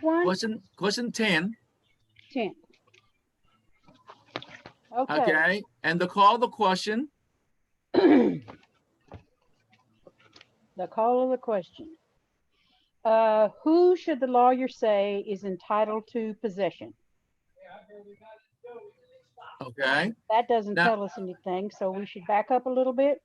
one? Question 10. 10. Okay. Okay. And call the question. The call of the question. Who should the lawyer say is entitled to possession? Okay. That doesn't tell us anything, so we should back up a little bit.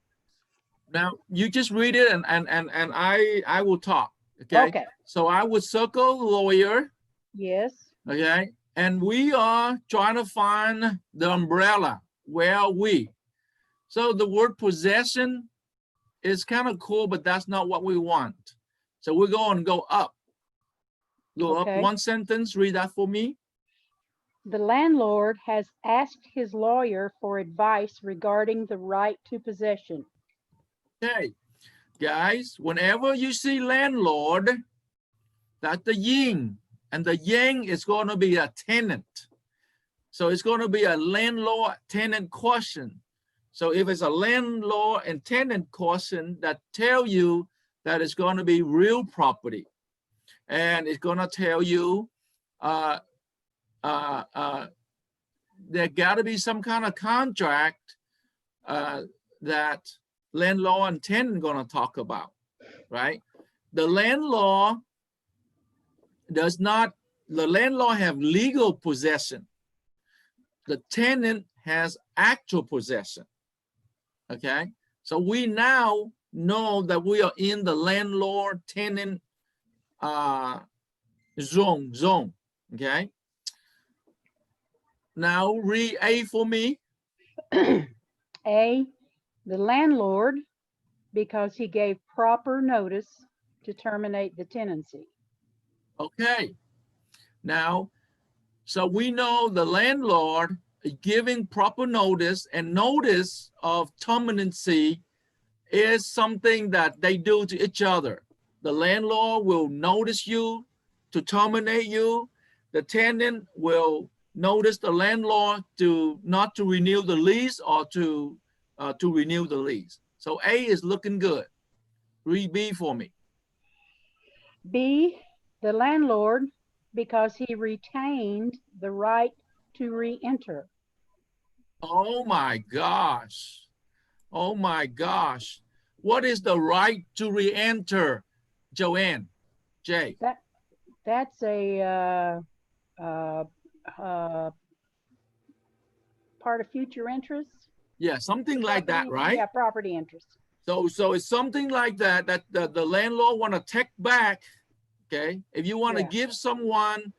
Now you just read it and I will talk. Okay. Okay. So I would circle lawyer. Yes. Okay. And we are trying to find the umbrella. Where are we? So the word possession is kind of cool, but that's not what we want. So we're going to go up. Go up one sentence. Read that for me. The landlord has asked his lawyer for advice regarding the right to possession. Okay, guys, whenever you see landlord, that's the yin, and the yang is going to be a tenant. So it's going to be a landlord-tenant question. So if it's a landlord and tenant question, that tell you that it's going to be real property, and it's going to tell you there got to be some kind of contract that landlord and tenant going to talk about, right? The landlord have legal possession. The tenant has actual possession. Okay, so we now know that we are in the landlord tenant zone. Okay, now read A for me. A, the landlord, because he gave proper notice to terminate the tenancy. Okay, now, so we know the landlord is giving proper notice, and notice of terminacy is something that they do to each other. The landlord will notice you to terminate you. The tenant will notice the landlord to not to renew the lease or to renew the lease. So A is looking good. Read B for me. B, the landlord, because he retained the right to re-enter. Oh my gosh. Oh my gosh. What is the right to re-enter, Joanne? Jay? That's a part of future interest. Yeah, something like that, right? Yeah, property interest. So it's something like that the landlord want to take back. Okay, if you want to give someone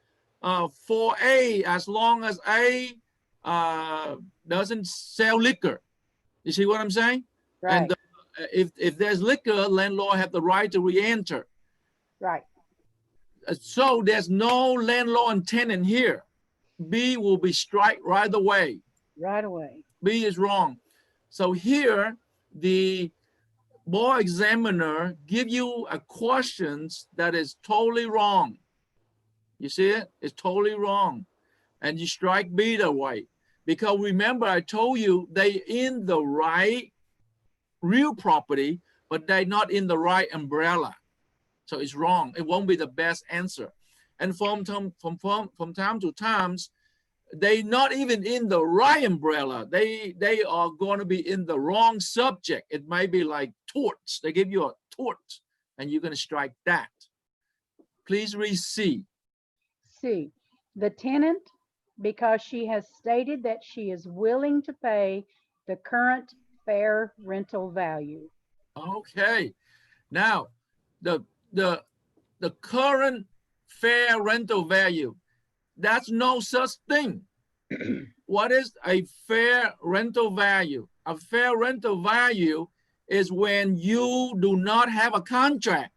for A, as long as A doesn't sell liquor, you see what I'm saying? Right. And if there's liquor, landlord have the right to re-enter. Right. So there's no landlord and tenant here. B will be strike right away. Right away. B is wrong. So here the board examiner give you a questions that is totally wrong. You see it? It's totally wrong. And you strike B that way. Because remember, I told you they in the right real property, but they're not in the right umbrella. So it's wrong. It won't be the best answer. And from time to time, they not even in the right umbrella. They are going to be in the wrong subject. It might be like torts. They give you a tort, and you're going to strike that. Please read C. C, the tenant, because she has stated that she is willing to pay the current fair rental value. Okay. Now, the current fair rental value, that's no such thing. What is a fair rental value? A fair rental value is when you do not have a contract.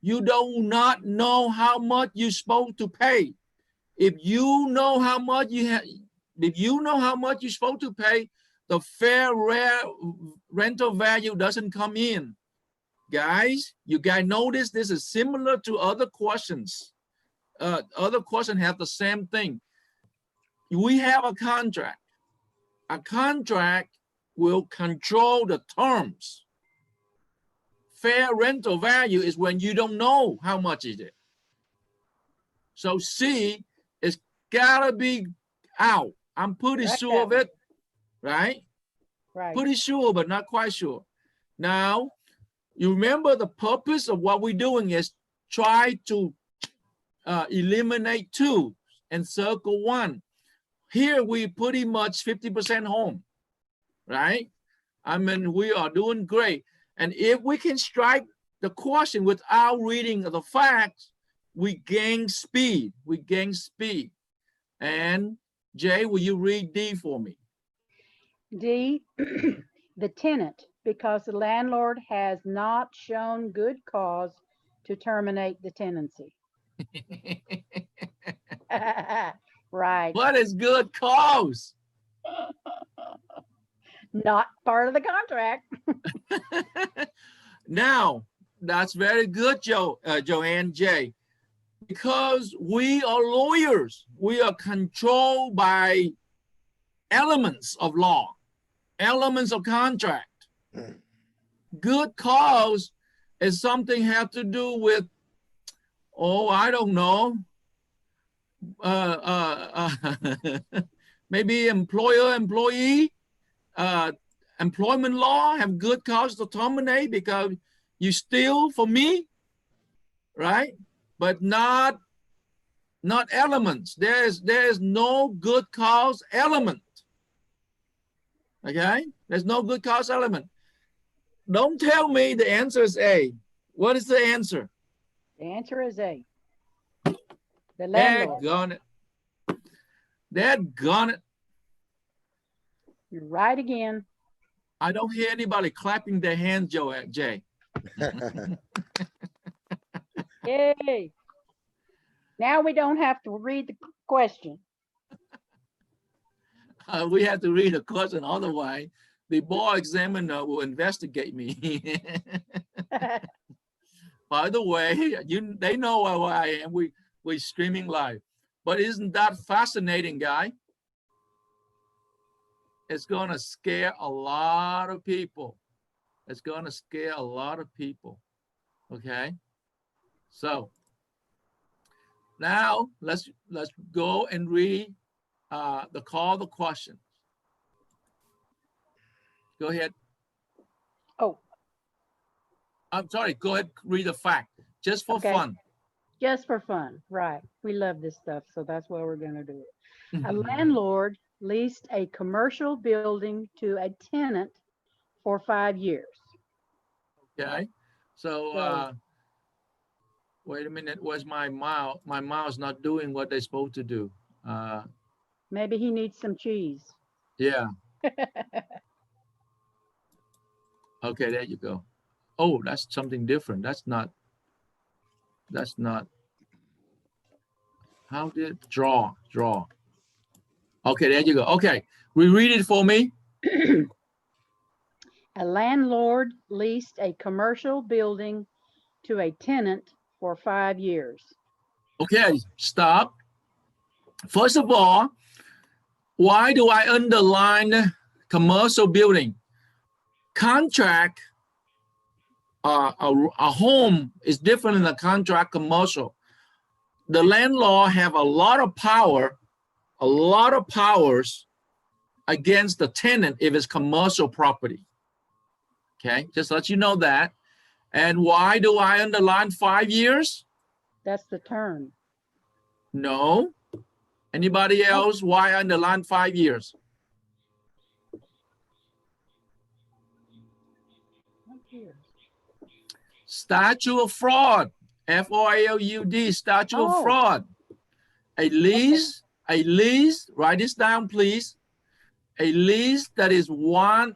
You do not know how much you're supposed to pay. If you know how much you're supposed to pay, the fair rental value doesn't come in. Guys, you guys notice this is similar to other questions. Other questions have the same thing. We have a contract. A contract will control the terms. Fair rental value is when you don't know how much it is. So C is gotta be out. I'm pretty Correct sure of that one. it, right? Right. Pretty sure, but not quite sure. Now, you remember the purpose of what we're doing is try to eliminate 2 and circle 1. Here we pretty much 50% home, right? I mean, we are doing great. And if we can strike the question without reading the facts, we gain speed. We gain speed. And Jay, will you read D for me? D, the tenant, because the landlord has not shown good cause to terminate the tenancy. Right. What is good cause? Not part of the contract. Now, that's very good, Joanne J. Because we are lawyers, we are controlled by elements of law, elements of contract. Good cause is something have to do with, oh, I don't know, maybe employer, employee, employment law have good cause to terminate because you steal from me, right? But not elements. There's no good cause element. Okay, there's no good cause element. Don't tell me the answer is A. What is the answer? The answer is A. The landlord. Daggone it. You're right again. I don't hear anybody clapping their hands, Jay. Yay. Now we don't have to read the question. We have to read a question, otherwise the bar examiner will investigate me. By the way, they know who I am. We're streaming live. But isn't that fascinating, guy? It's going to scare a lot of people. It's going to scare a lot of people. Okay? So now let's go and read the questions. Go ahead. Oh, I'm sorry. Go ahead. Read the fact just for fun. Just for fun. Right. We love this stuff. So that's why we're going to do it. A landlord leased a commercial building to a tenant for 5 years. Okay. So wait a minute. Where's my mouse? My mouse not doing what they're supposed to do. Maybe he needs some cheese. Yeah. Okay, there you go. Oh, that's something different. That's not. How did draw? Okay, there you go. Okay, reread it for me. A landlord leased a commercial building to a tenant for 5 years. Okay, stop. First of all, why do I underline commercial building? Contract, a home is different than a contract commercial. The landlord have a lot of powers against the tenant if it's commercial property. Okay, just let you know that. And why do I underline 5 years? That's the term. No. Anybody else? Why underline 5 years? Statute of fraud. F-R-A-U-D, statute of fraud. A lease, write this down, please. A lease that is more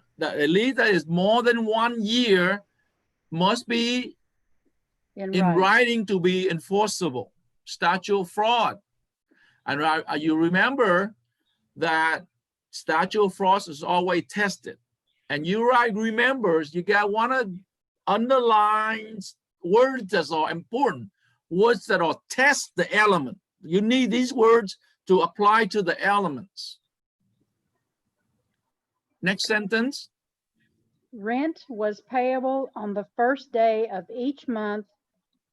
than 1 year must be in writing to be enforceable. Statute of fraud. And you remember that statute of fraud is always tested. And you remembers, you got one of underlines words that are important, words that are test the element. You need these words to apply to the elements. Next sentence. Rent was payable on the first day of each month,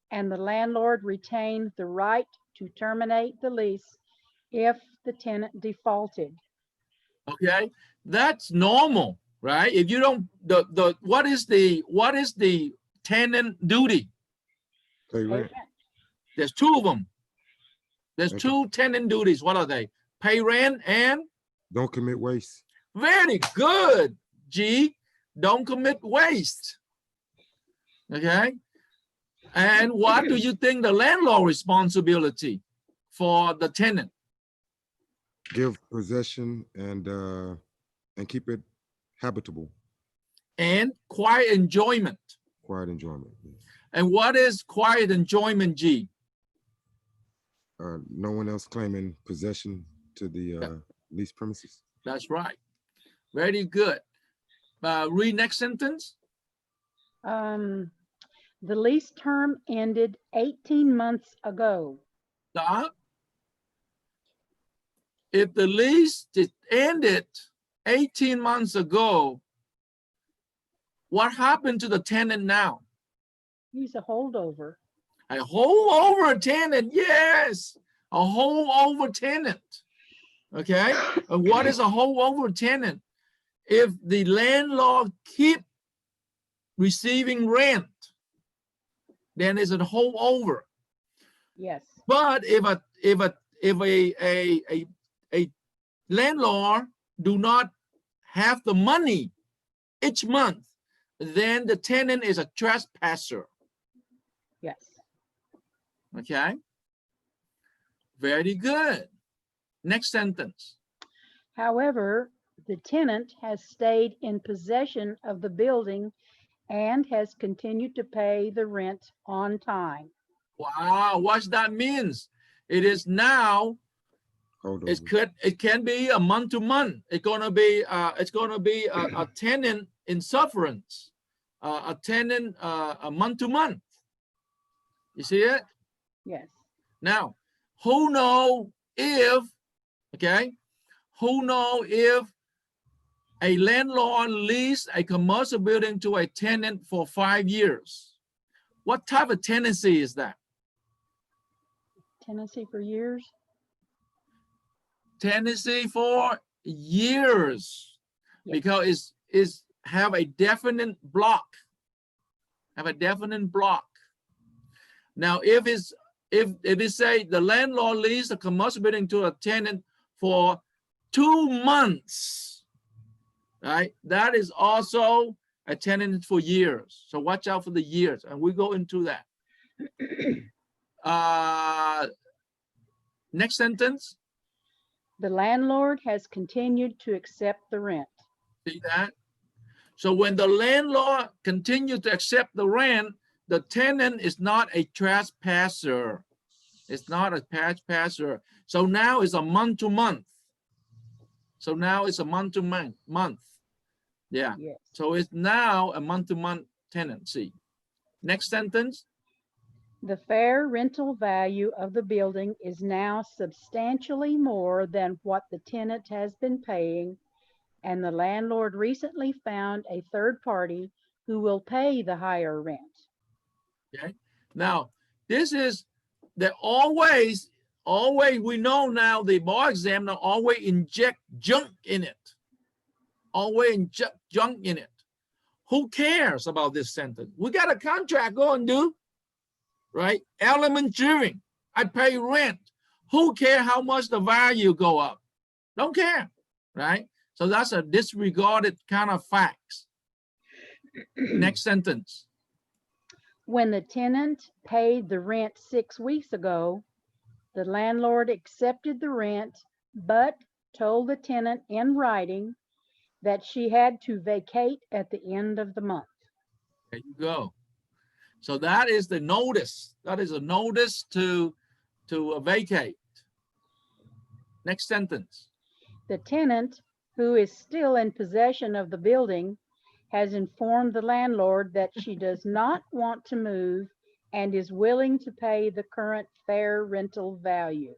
and the landlord retained the right to terminate the lease if the tenant defaulted. Okay, that's normal, right? If you don't, what is the tenant duty? Pay Pay rent. rent. There's two of them. There's Okay. two tenant duties. What are they? Pay rent and Don't commit waste. very good, G. Don't commit waste. Okay. And what do you think the landlord responsibility for the tenant? Give possession and keep it habitable. And quiet enjoyment. Quiet enjoyment. And what is quiet enjoyment, G? No one else claiming possession to the leased premises. That's right. Very good. Read next sentence. The lease term ended 18 months ago. Stop. If the lease ended 18 months ago, what happened to the tenant now? He's a holdover. A holdover tenant, yes, a holdover tenant. Okay, and what is a holdover tenant? If the landlord keep receiving rent, then it's a holdover. Yes. But if a landlord do not have the money each month, then the tenant is a trespasser. Yes. Okay. Very good. Next sentence. However, the tenant has stayed in possession of the building and has continued to pay the rent on time. Wow, what that means? It is now. Holdover. It can be a month to month. It's gonna be a tenant in sufferance, a tenant a month to month. You see it? Yes. Now, who know if a landlord leased a commercial building to a tenant for 5 years? What type of tenancy is that? Tenancy for years. Tenancy for years, Yes. because it's have a definite block. Have a definite block. Now, if it say the landlord leased a commercial building to a tenant for 2 months, right? That is also a tenant for years. So watch out for the years, and we go into that. Next sentence. The landlord has continued to accept the rent. See that? So when the landlord continues to accept the rent, the tenant is not a trespasser. It's not a trespasser. So now it's a month to month. So now it's a month to month. Yeah. Yes. So it's now a month to month tenancy. Next sentence. The fair rental value of the building is now substantially more than what the tenant has been paying, and the landlord recently found a third party who will pay the higher rent. Okay. Now, this is that always we know now the bar examiner always inject junk in it. Always inject junk in it. Who cares about this sentence? We got a contract going, dude. Right? Elementary. I pay rent. Who cares how much the value go up? Don't care. Right? So that's a disregarded kind of facts. Next sentence. When the tenant paid the rent 6 weeks ago, the landlord accepted the rent, but told the tenant in writing that she had to vacate at the end of the month. There you go. So that is the notice. That is a notice to vacate. Next sentence. The tenant, who is still in possession of the building, has informed the landlord that she does not want to move and is willing to pay the current fair rental value.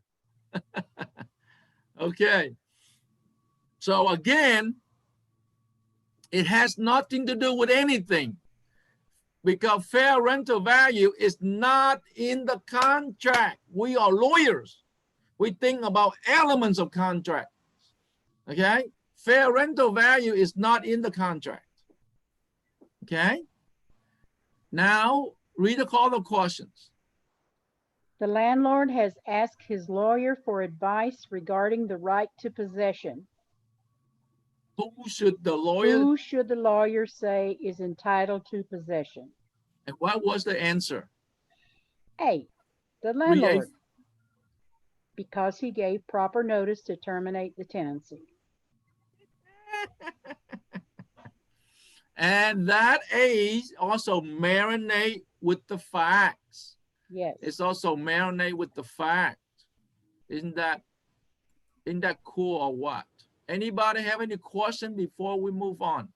Okay. So again, it has nothing to do with anything. because fair rental value is not in the contract. We are lawyers. We think about elements of contract. Okay? Fair rental value is not in the contract. Okay? Now, read the call of questions. The landlord has asked his lawyer for advice regarding the right to possession. Who should the lawyer, Who should the lawyer say is entitled to possession? and what was the answer? A, the landlord, because he gave proper notice to terminate the tenancy. And that A also marinate with the facts. Yes. It's also marinate with the fact. Isn't that cool or what? Anybody have any question before we move on?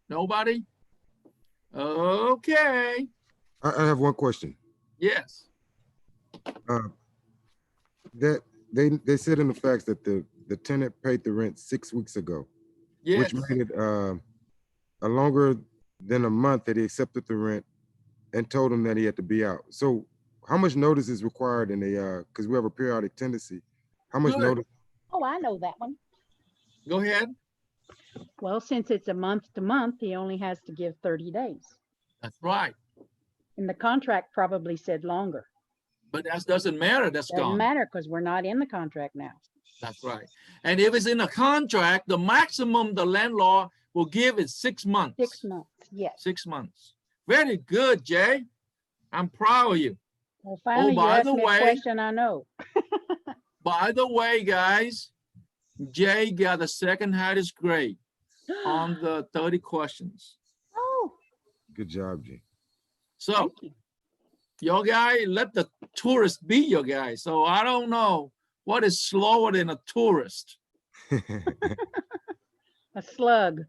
Nobody? Okay. I have one question. Yes. That they said in the facts that the tenant paid the rent 6 weeks ago, Yes. which made it a longer than a month that he accepted the rent and told him that he had to be out. So how much notice is required in a because we have a periodic tenancy? How much Good. notice? Oh, I know that one. Go ahead. Well, since it's a month to month, he only has to give 30 days. That's right. And the contract probably said longer. But that doesn't matter. That's Doesn't gone. matter because we're not in the contract now. That's right. And if it's in a contract, the maximum the landlord will give is 6 months. 6 months, yes. 6 months. Very good, Jay. I'm proud of you. Well, finally, you by asked the me a way- question I know. By the way, guys, Jay got the second highest grade on the 30 questions. Oh, Good job, Jay. So thank you. your guy, let the tourist be your guy. So I don't know what is slower than a tourist. A slug.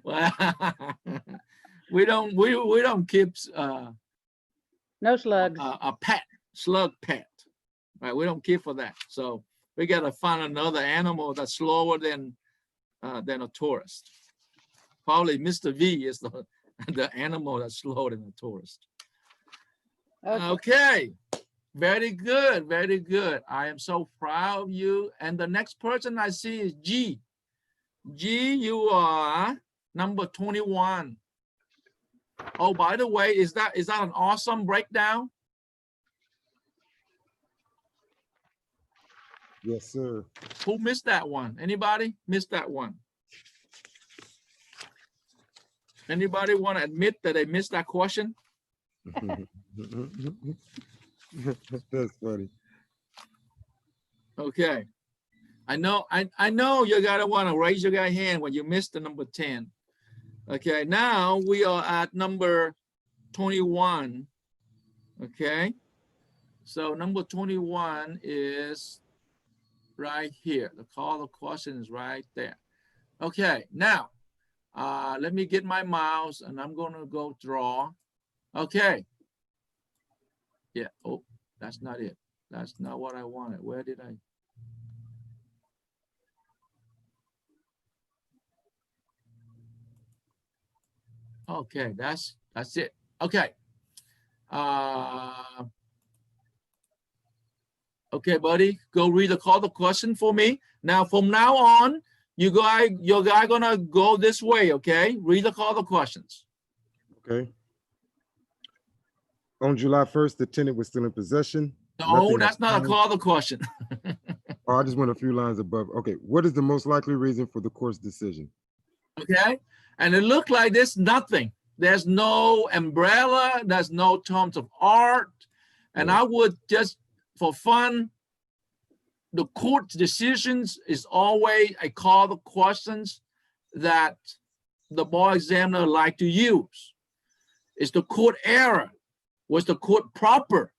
Well, we don't keep No slugs. a pet, slug pet, right? We don't care for that. So we gotta find another animal that's slower than a tourist. Probably Mr. V is the animal that's slower than a tourist. Okay. Okay, very good, very good. I am so proud of you. And the next person I see is G. G, you are number 21. Oh, by the way, is that an awesome breakdown? Yes, sir. Who missed that one? Anybody missed that one? Anybody want to admit that they missed that question? That's funny. Okay. I know you gotta want to raise your guy hand when you missed the number 10. Okay, now we are at number 21. Okay. So number 21 is right here. The call of question is right there. Okay, now let me get my mouse and I'm gonna go draw. Okay. Yeah, oh, that's not it. That's not what I wanted. Where did I? Okay, that's it. Okay. Okay, buddy, go read the call to question for me. Now, from now on, your guy gonna go this way, okay? Read the call to questions. Okay. On July 1st, the tenant was still in possession. No, Nothing that's not a happened. call to question. Oh, I just went a few lines above. Okay. What is the most likely reason for the court's decision? Okay, and it looked like there's nothing. There's no umbrella, there's no terms of art. And Yeah. I would just, for fun, the court decisions is always a call to questions that the bar examiner like to use. Is the court error? Was the court proper?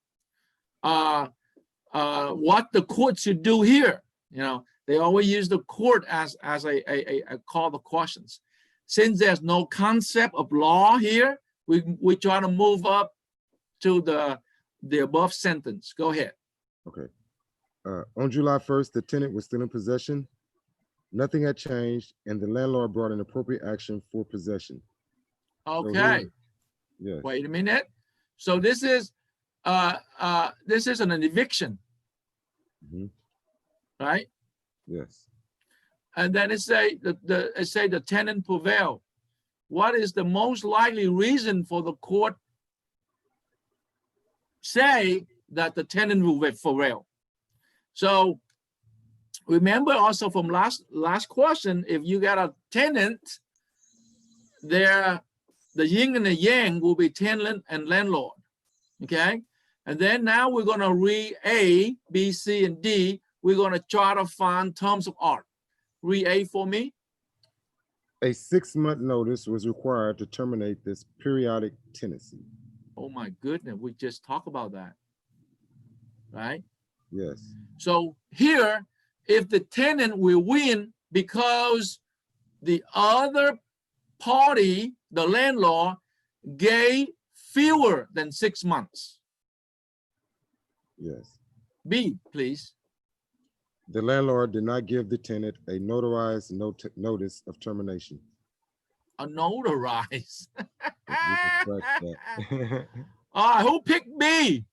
What the court should do here? You know, they always use the court as a call to questions. Since there's no concept of law here, we try to move up to the above sentence. Go ahead. Okay. On July 1st, the tenant was still in possession. Nothing had changed, and the landlord brought an appropriate action for possession. So here- Okay, Yes. wait a minute. So this is an eviction, Mhm. right? Yes. And then it say the tenant prevail. What is the most likely reason for the court say that the tenant will prevail? So remember also from last question, if you got a tenant, the yin and the yang will be tenant and landlord. Okay, and then now we're gonna read A, B, C, and D. We're gonna try to find terms of art. Read A for me. A 6-month notice was required to terminate this periodic tenancy. Oh my goodness, we just talked about that, right? Yes. So here, if the tenant will win because the other party, the landlord, gave fewer than 6 months. Yes. B, please. The landlord did not give the tenant a notarized notice of termination. A notarized. You can scratch that. All right, who picked B?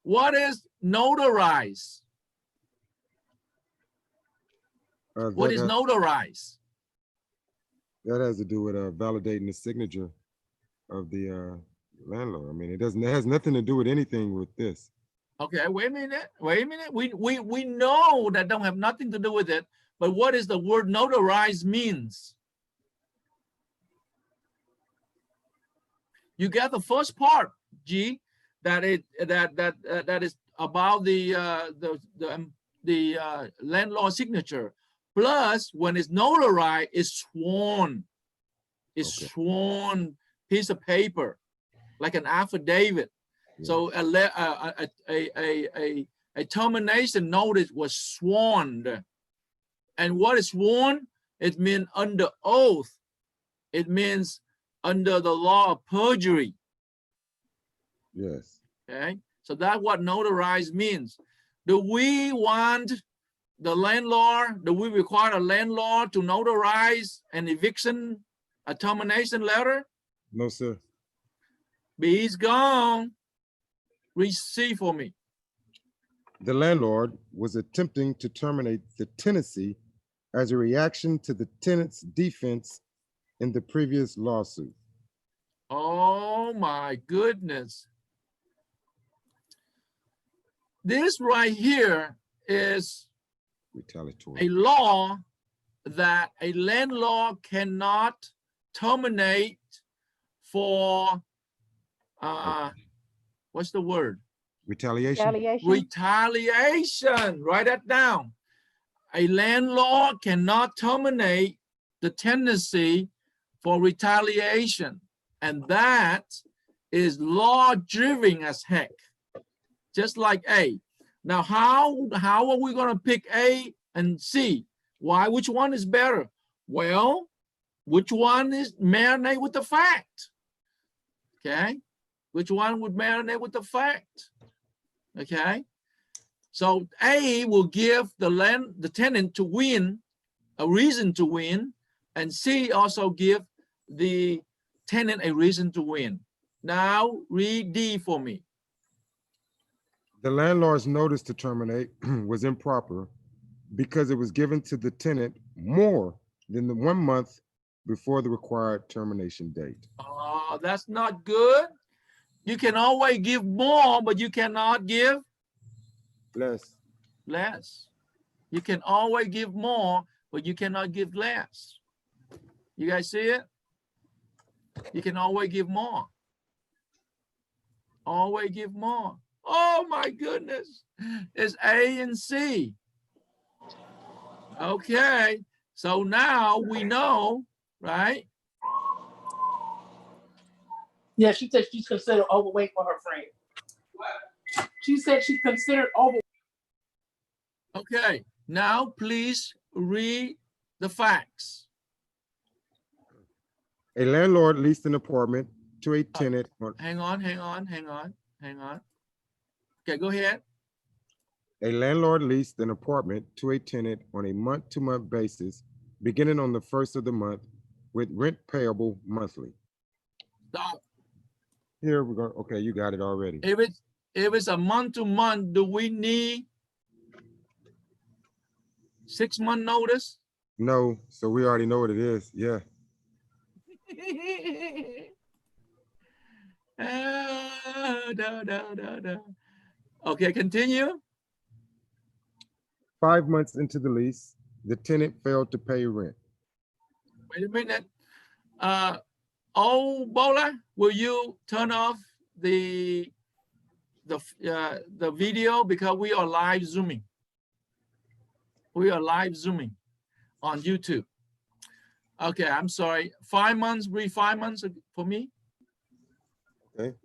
What is notarized? What is notarized? That has to do with validating the signature of the landlord. I mean, it has nothing to do with anything with this. Okay, wait a minute. We know that don't have nothing to do with it, but what is the word notarized means? You get the first part, G, that is about the landlord signature. Plus, when it's notarized, it's sworn. It's Okay. sworn piece of paper, like an affidavit. Yeah. So a termination notice was sworn. And what is sworn? It means under oath. It means under the law of perjury. Yes. Okay, so that's what notarized means. Do we want the landlord, do we require a landlord to notarize an eviction, a termination letter? No, sir. B is gone. Read C for me. The landlord was attempting to terminate the tenancy as a reaction to the tenant's defense in the previous lawsuit. Oh my goodness. This right here is Retaliatory. a law that a landlord cannot terminate for, what's the word? Retaliation. Retaliation. Write that down. A landlord cannot terminate the tenancy for retaliation. And that is law driven as heck. Just like A. Now, how are we going to pick A and C? Why? Which one is better? Well, which one is marinate with the fact? Okay. Which one would marinate with the fact? Okay. So A will give the tenant to win, a reason to win, and C also give the tenant a reason to win. Now read D for me. The landlord's notice to terminate was improper because it was given to the tenant more than the 1 month before the required termination date. Oh, that's not good. You can always give more, but you cannot give Less. less. You can always give more, but you cannot give less. You guys see it? You can always give more. Always give more. Oh my goodness. It's A and C. Okay. So now we know, right? Yeah, she said she's considered overweight for her friend. What? She said she's considered overweight. Okay. Now please read the facts. A landlord leased an apartment to a tenant. Hang on. Okay, go ahead. A landlord leased an apartment to a tenant on a month-to-month basis, beginning on the first of the month, with rent payable monthly. Stop. Here we're going, okay, you got it already. If it's a month to month, do we need 6 month notice? No, so we already know what it is. Yeah. No. Okay, continue. 5 months into the lease, the tenant failed to pay rent. Wait a minute. Bola, will you turn off the video because we are live zooming. We are live zooming on YouTube. Okay, I'm sorry. 5 months, read 5 months for me. Okay.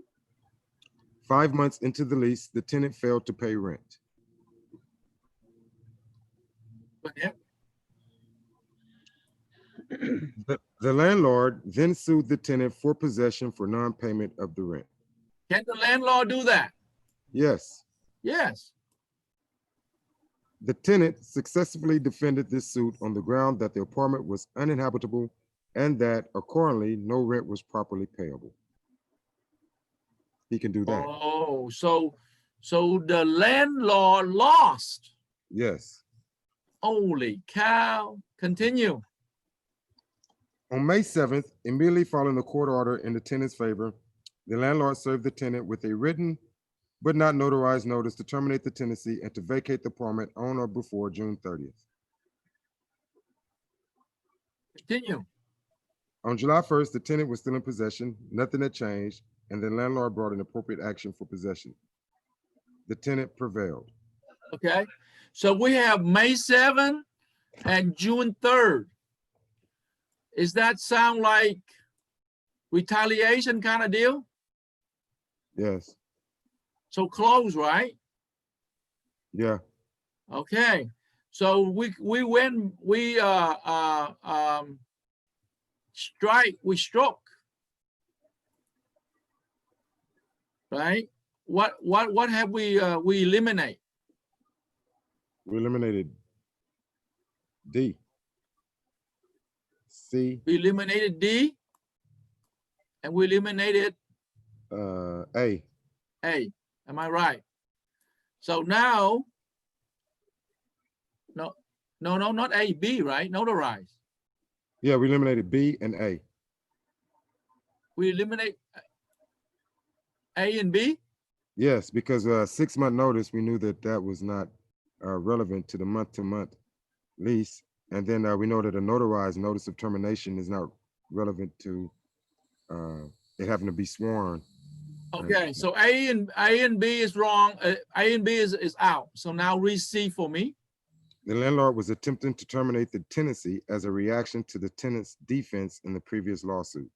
5 months into the lease, the tenant failed to pay rent. Okay. The landlord then sued the tenant for possession for non-payment of the rent. Can the landlord do that? Yes. Yes. The tenant successfully defended this suit on the ground that the apartment was uninhabitable and that accordingly no rent was properly payable. He can do that. Oh, so the landlord lost. Yes. Holy cow. Continue. On May 7th, immediately following the court order in the tenant's favor, the landlord served the tenant with a written but not notarized notice to terminate the tenancy and to vacate the apartment on or before June 30th. Continue. On July 1st, the tenant was still in possession, nothing had changed, and the landlord brought an appropriate action for possession. The tenant prevailed. Okay. So we have May 7th and June 3rd. Is that sound like retaliation kind of deal? Yes. So close, right? Yeah. Okay. So we struck. Right? What have we eliminate? We eliminated D. C. We eliminated D and we eliminated A. A. Am I right? So now, no, not A, B, right? Notarize. Yeah, we eliminated B and A. We eliminate A and B? Yes, because 6 month notice, we knew that that was not relevant to the month-to-month lease. And then we know that a notarized notice of termination is not relevant to it having to be sworn. Okay, so A and B is wrong. A and B is out. So now read C for me. The landlord was attempting to terminate the tenancy as a reaction to the tenant's defense in the previous lawsuit.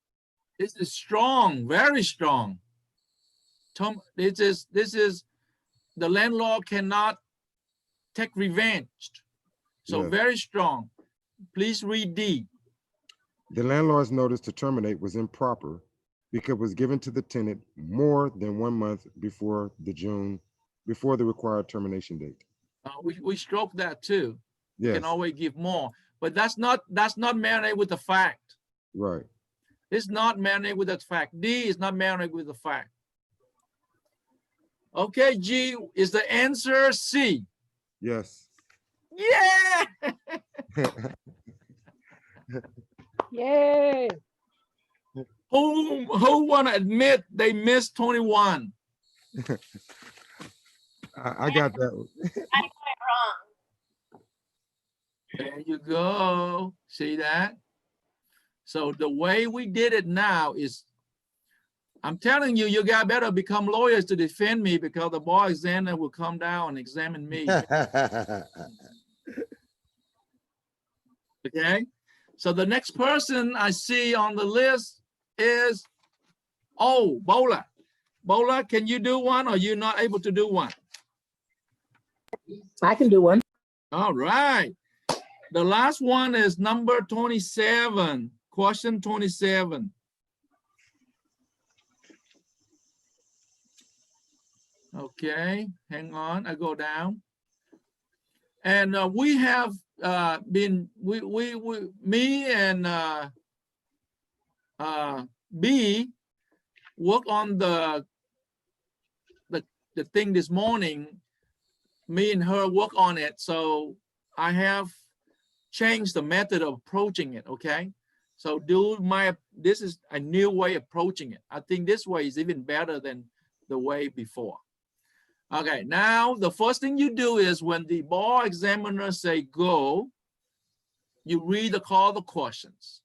This is strong, very strong. This is the landlord cannot take revenge. So Yes. very strong. Please read D. The landlord's notice to terminate was improper because it was given to the tenant more than 1 month before the required termination date. We stroke that too. You Yes. can always give more, but that's not marinated with the fact. Right. It's not marinated with the fact. D is not marinated with the fact. Okay, G, is the answer C? Yes. Yeah. Yay. Who want to admit they missed 21? I got that one. There you go. See that? So the way we did it now is, I'm telling you, you got better become lawyers to defend me because the bar examiner will come down and examine me. Okay. So the next person I see on the list is, Bola. Bola, can you do one or you're not able to do one? I can do one. All right. The last one is number 27, question 27. Okay, hang on, I go down. And we have been, me and B work on the thing this morning. Me and her work on it. So I have changed the method of approaching it. Okay. So this is a new way of approaching it. I think this way is even better than the way before. Okay, now the first thing you do is when the bar examiner say go, you read the call the questions.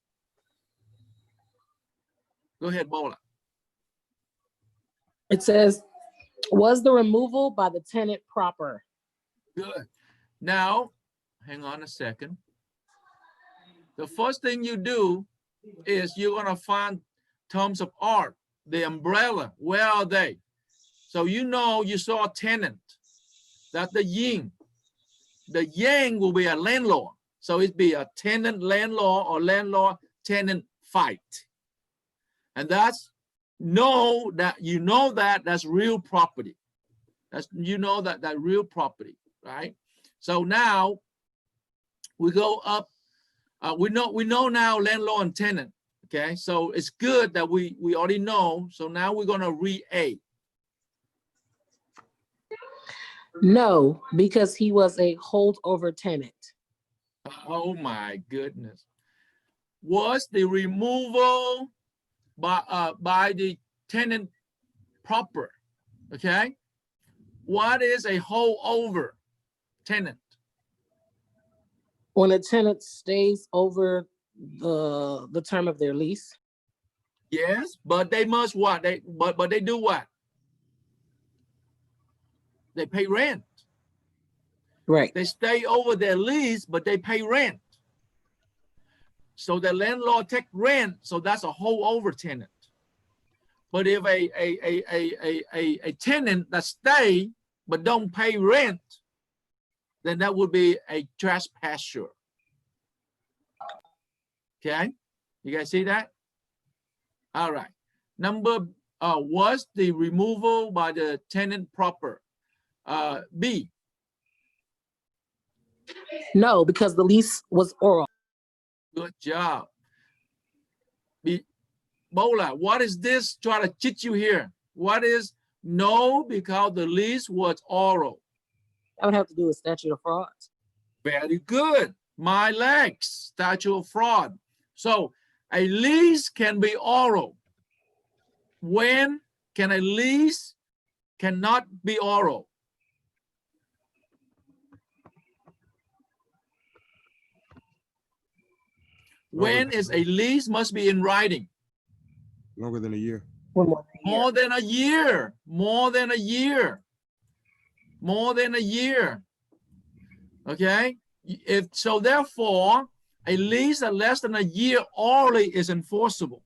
Go ahead, Bola. It says, was the removal by the tenant proper? Good. Now, hang on a second. The first thing you do is you're gonna find terms of art, the umbrella, where are they? So you know you saw a tenant, that's the yin. The yang will be a landlord. So it'd be a tenant landlord or landlord tenant fight. And that's that's real property. That's that real property, right? So now we go up. We know now landlord and tenant. Okay, so it's good that we already know. So now we're gonna read A. No, because he was a holdover tenant. Oh my goodness. Was the removal by the tenant proper? Okay. What is a holdover tenant? When a tenant stays over the term of their lease. Yes, but they must what? But they do what? They pay rent. Right. They stay over their lease, but they pay rent. So the landlord take rent, so that's a holdover tenant. But if a tenant that stay but don't pay rent, then that would be a trespasser. Okay, you guys see that? All right. Number was the removal by the tenant proper? B. No, because the lease was oral. Good job. B. Bola, what is this? Try to cheat you here. What is no? Because the lease was oral. That would have to do with statute of frauds. Very good. My legs, statute of fraud. So a lease can be oral. When can a lease cannot be oral? When is a lease must be in writing? Longer than a year. More than a year. More than a year. More than a year. Okay. If so, therefore, a lease of less than a year orally is enforceable.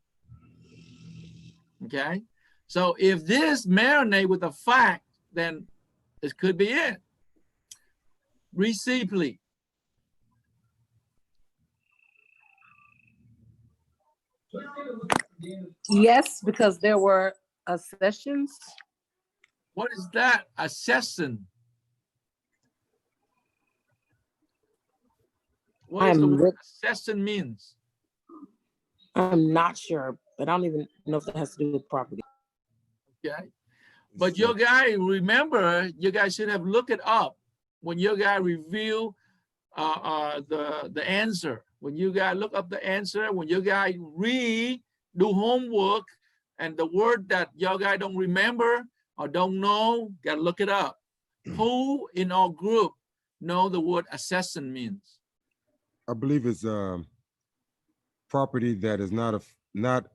Okay. So if this marinate with a fact, then it could be it. Receive, please. Yes, because there were accessions. What is that? Accession. What does the word accession means? I'm not sure, but I don't even know if that has to do with property. Okay. But your guy, remember, you guys should have looked it up when your guy review the answer. When you guys look up the answer, when your guy do homework, and the word that your guy don't remember or don't know, gotta look it up. Who in our group know the word accession means? I believe it's property that is not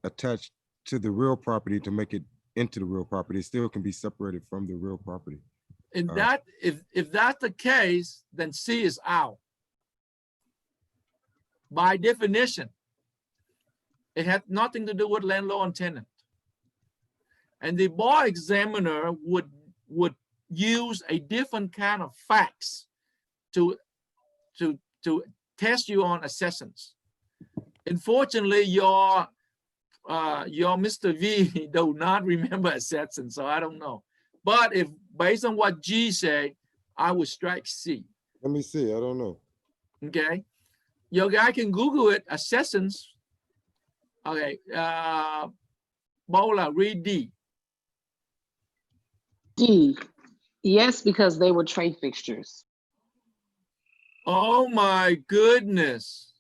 attached to the real property to make it into the real property. It still can be separated from the real property. And that, if that's the case, then C is out. By definition, it had nothing to do with landlord and tenant. And the bar examiner would use a different kind of facts to test you on accessions. Unfortunately, your Mr. V do not remember accessions, so I don't know. But if based on what G say, I would strike C. Let me see. I don't know. Okay. Your guy can Google it, accessions. Okay. Bola, read D. D. Yes, because they were trade fixtures. Oh my goodness.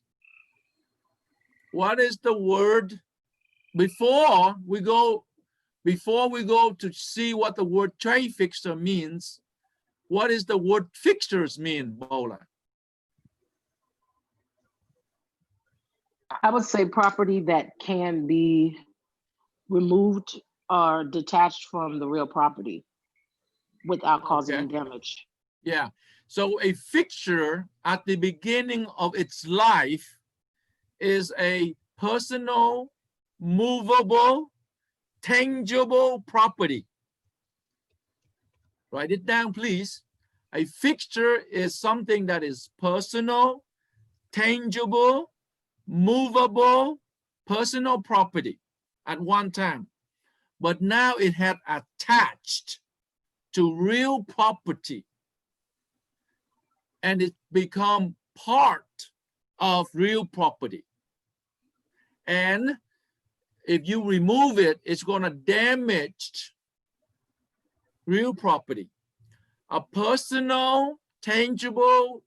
What is the word before we go to see what the word trade fixture means? What is the word fixtures mean, Bola? I would say property that can be removed or detached from the real property without causing Okay. damage. Yeah. So a fixture at the beginning of its life is a personal, movable, tangible property. Write it down, please. A fixture is something that is personal, tangible, movable, personal property at one time. But now it had attached to real property, and it become part of real property. And if you remove it, it's going to damage real property. A personal, tangible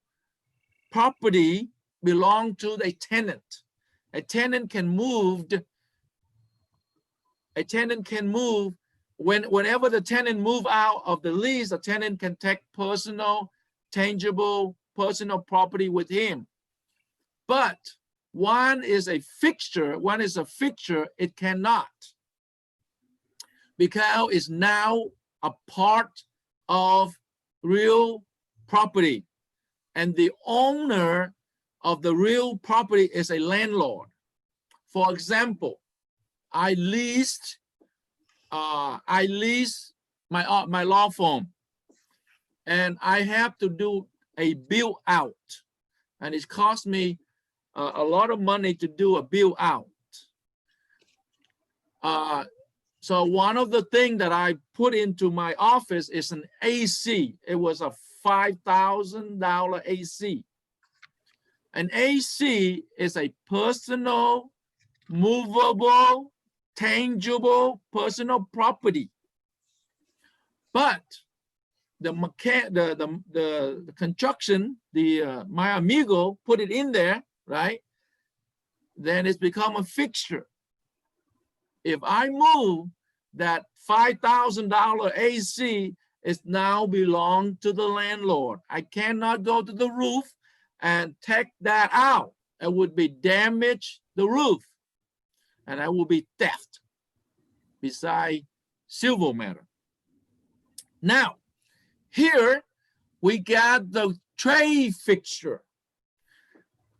property belongs to the tenant. A tenant can move. Whenever the tenant move out of the lease, the tenant can take personal, tangible, personal property with him. But one is a fixture, it cannot, because it's now a part of real property, and the owner of the real property is a landlord. For example, I leased my law firm, and I have to do a build out, and it cost me a lot of money to do a build out. So one of the things that I put into my office is an AC. It was a $5,000 AC. An AC is a personal, movable, tangible, personal property. But the construction, my amigo put it in there, right? Then it's become a fixture. If I move, that $5,000 AC is now belong to the landlord. I cannot go to the roof and take that out. It would be damage the roof, and that would be theft beside civil matter. Now, here we got the trade fixture.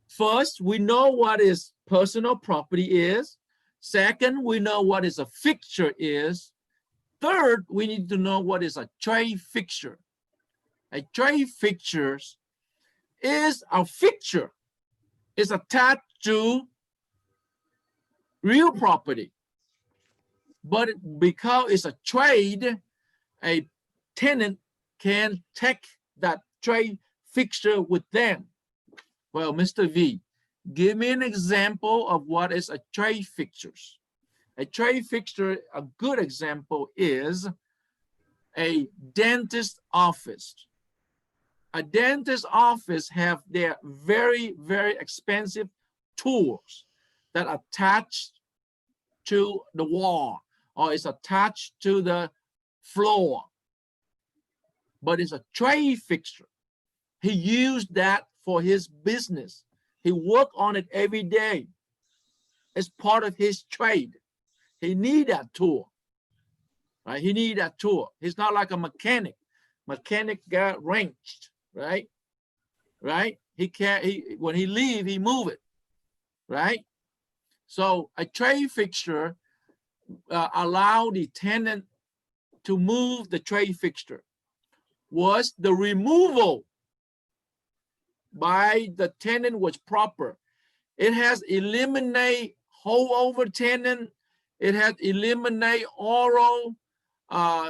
First, we know what is personal property is. Second, we know what is a fixture is. Third, we need to know what is a trade fixture. A trade fixture is a fixture. It's attached to real property. But because it's a trade, a tenant can take that trade fixture with them. Well, Mr. V, give me an example of what is a trade fixtures. A trade fixture, a good example is a dentist office. A dentist office have their very, very expensive tools that are attached to the wall or is attached to the floor. But it's a trade fixture. He used that for his business. He worked on it every day. It's part of his trade. He need that tool, right? He need that tool. He's not like a mechanic. Mechanic got wrenched, right? Right? He can't. When he leave, he move it, right? So a trade fixture allow the tenant to move the trade fixture. Was the removal by the tenant was proper. It has eliminate holdover tenant. It has eliminate oral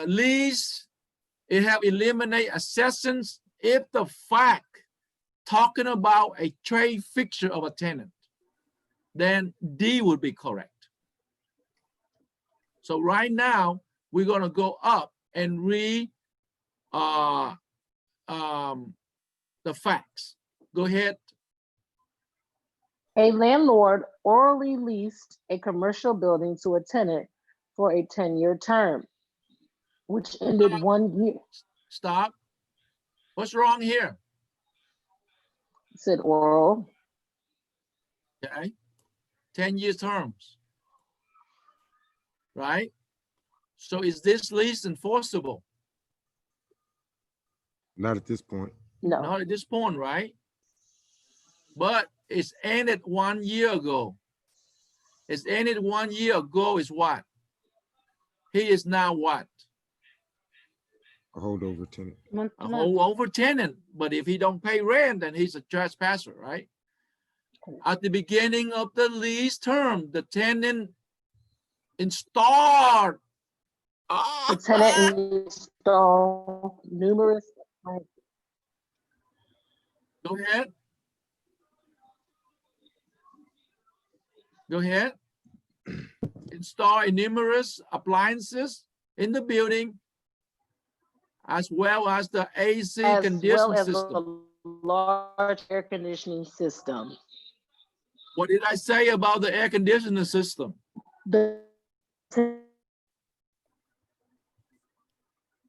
lease. It have eliminate accessions if the fact talking about a trade fixture of a tenant, then D would be correct. So right now, we're going to go up and read the facts. Go ahead. A landlord orally leased a commercial building to a tenant for a 10-year term, which ended 1 year. Stop. What's wrong here? Said oral. Okay. 10-year terms. Right? So is this lease enforceable? Not at this point. No. Not at this point, right? But it's ended 1 year ago. It's ended 1 year ago is what? He is now what? A holdover tenant. Month A to month. holdover tenant. But if he don't pay rent, then he's a trespasser, right? At the beginning of the lease term, the tenant installed. The tenant installed numerous. Go ahead. Go ahead. Install numerous appliances in the building, as well as the AC As conditioning well as system. a large air conditioning system. What did I say about the air conditioning system? The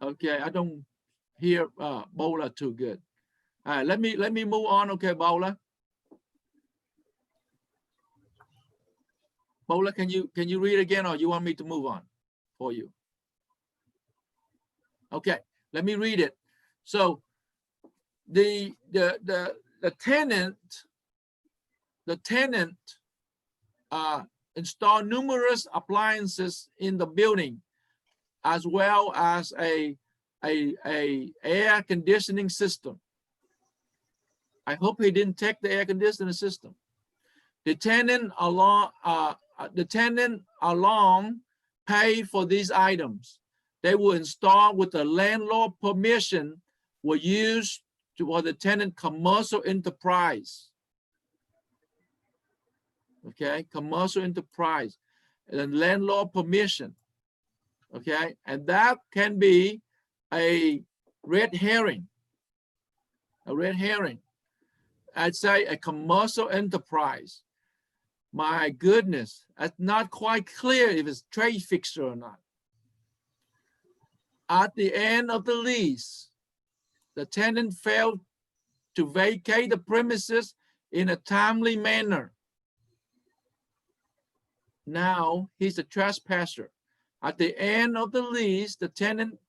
Okay, I don't hear Bola too good. All right, let me move on. Okay, Bola. Bola, can you read again, or you want me to move on for you? Okay, let me read it. So the tenant installed numerous appliances in the building, as well as a air conditioning system. I hope he didn't take the air conditioning system. The tenant alone paid for these items. They were installed with the landlord permission, were used for the tenant commercial enterprise. Okay, commercial enterprise, and landlord permission. Okay, and that can be a red herring. A red herring. I'd say a commercial enterprise. My goodness, it's not quite clear if it's trade fixture or not. At the end of the lease, the tenant failed to vacate the premises in a timely manner. Now he's a trespasser. At the end of the lease, the tenant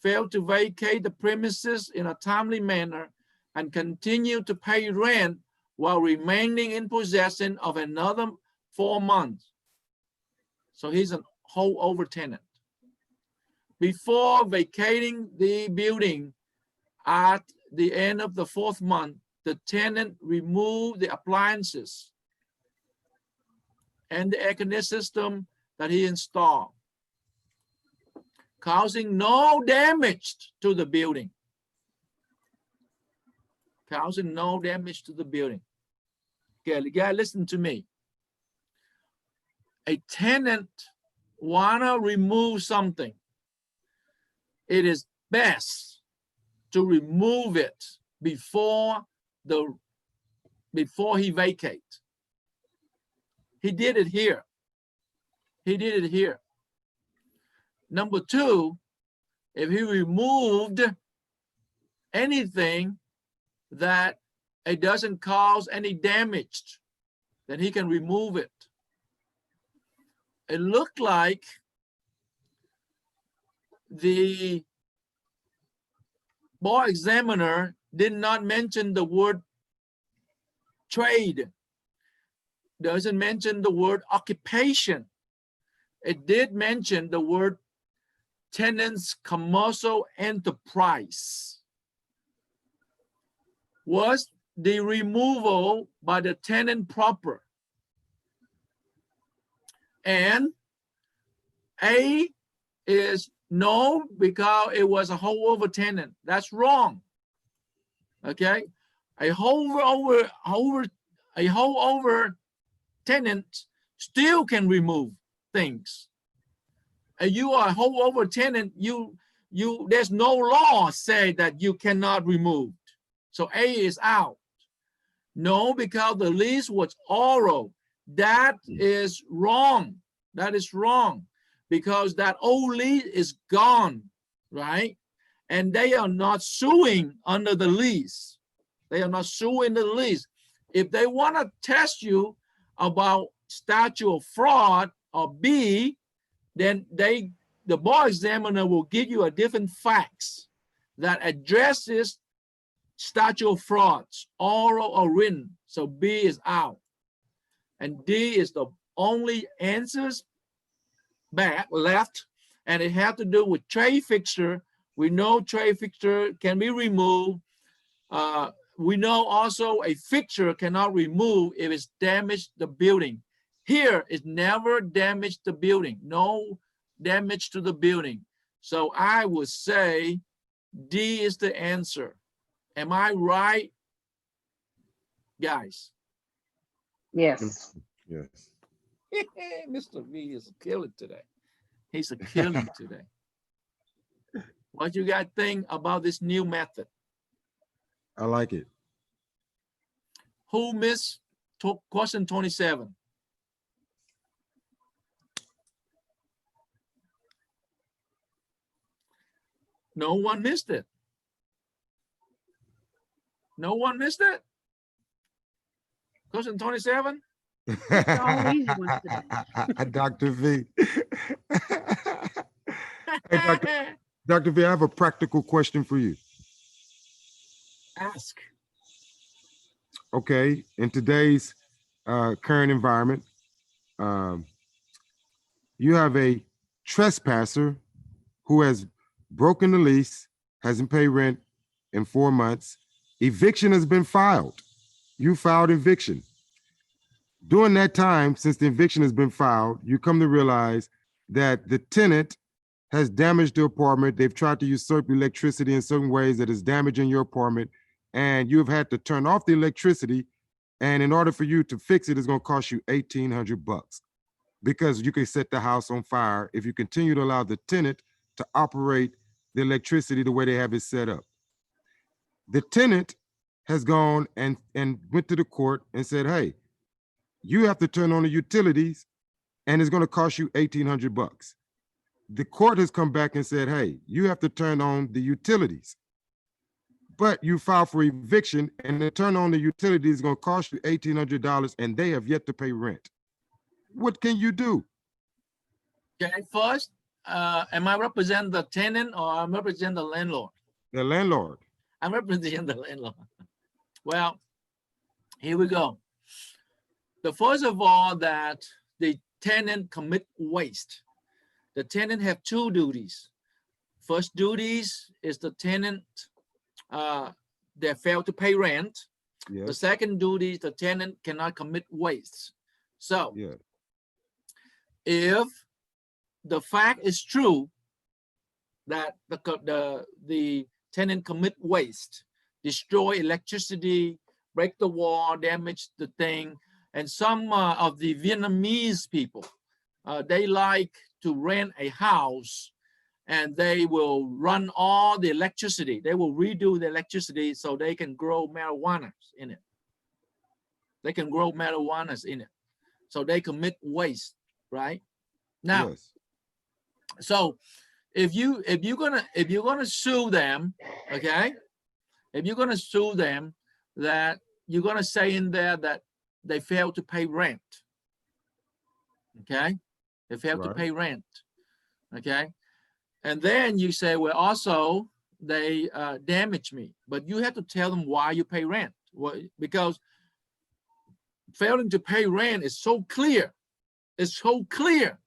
failed to vacate the premises in a timely manner and continue to pay rent while remaining in possession of another 4 months. So he's a holdover tenant. Before vacating the building at the end of the 4th month, the tenant removed the appliances and the air conditioning system that he installed, causing no damage to the building. Causing no damage to the building. Okay, you gotta listen to me. A tenant wanna remove something. It is best to remove it before he vacates. He did it here. He did it here. Number 2, if he removed anything that it doesn't cause any damage, then he can remove it. It looked like the board examiner did not mention the word trade. Doesn't mention the word occupation. It did mention the word tenant's commercial enterprise. Was the removal by the tenant proper? And A is no, because it was a holdover tenant. That's wrong. Okay. A holdover tenant still can remove things. And you are a holdover tenant, there's no law say that you cannot remove. So A is out. No, because the lease was oral. That is wrong. That is wrong, because that old lease is gone, right? And they are not suing under the lease. They are not suing the lease. If they want to test you about statute of fraud or B, then the bar examiner will give you a different facts that addresses statute of frauds, oral or written. So B is out. And D is the only answers left, and it has to do with trade fixture. We know trade fixture can be removed. We know also a fixture cannot remove if it's damaged the building. Here, it's never damaged the building. No damage to the building. So I would say D is the answer. Am I right, guys? Yes. Yes. Mr. V is a killer today. He's a killer today. What you guys think about this new method? I like it. Who missed question 27? No one missed it. No one missed it? Question 27? all easy ones today. Dr. V. Hey, Dr. V, I have a practical question for you. Ask. Okay, in today's current environment, you have a trespasser who has broken the lease, hasn't paid rent in 4 months. Eviction has been filed. You filed eviction. During that time, since the eviction has been filed, you come to realize that the tenant has damaged the apartment. They've tried to usurp electricity in certain ways that is damaging your apartment, and you've had to turn off the electricity. And in order for you to fix it, it's going to cost you $1,800 because you can set the house on fire if you continue to allow the tenant to operate the electricity the way they have it set up. The tenant has gone and went to the court and said, hey, you have to turn on the utilities and it's going to cost you $1,800. The court has come back and said, hey, you have to turn on the utilities, but you filed for eviction and the turn on the utilities is going to cost you $1,800 and they have yet to pay rent. What can you do? Okay, first, am I represent the tenant or I'm represent the landlord? The landlord. I'm representing the landlord. Well, here we go. The first of all, that the tenant commit waste. The tenant have two duties. First duties is the tenant they fail to pay rent. Yes. The second duty is the tenant cannot commit waste. So Yeah. if the fact is true that the tenant commit waste, destroy electricity, break the wall, damage the thing, and some of the Vietnamese people, they like to rent a house and they will run all the electricity. They will redo the electricity so they can grow marijuana in it. They can grow marijuana in it. So they commit waste, right? Now, Yes. so if you're gonna sue them, okay, if you're gonna sue them, that you're gonna say in there that they failed to pay rent, okay, they failed to Right. pay rent, okay, and then you say, well, also they damaged me, but you have to tell them why you pay rent. Well, because failing to pay rent is so clear, it's so clear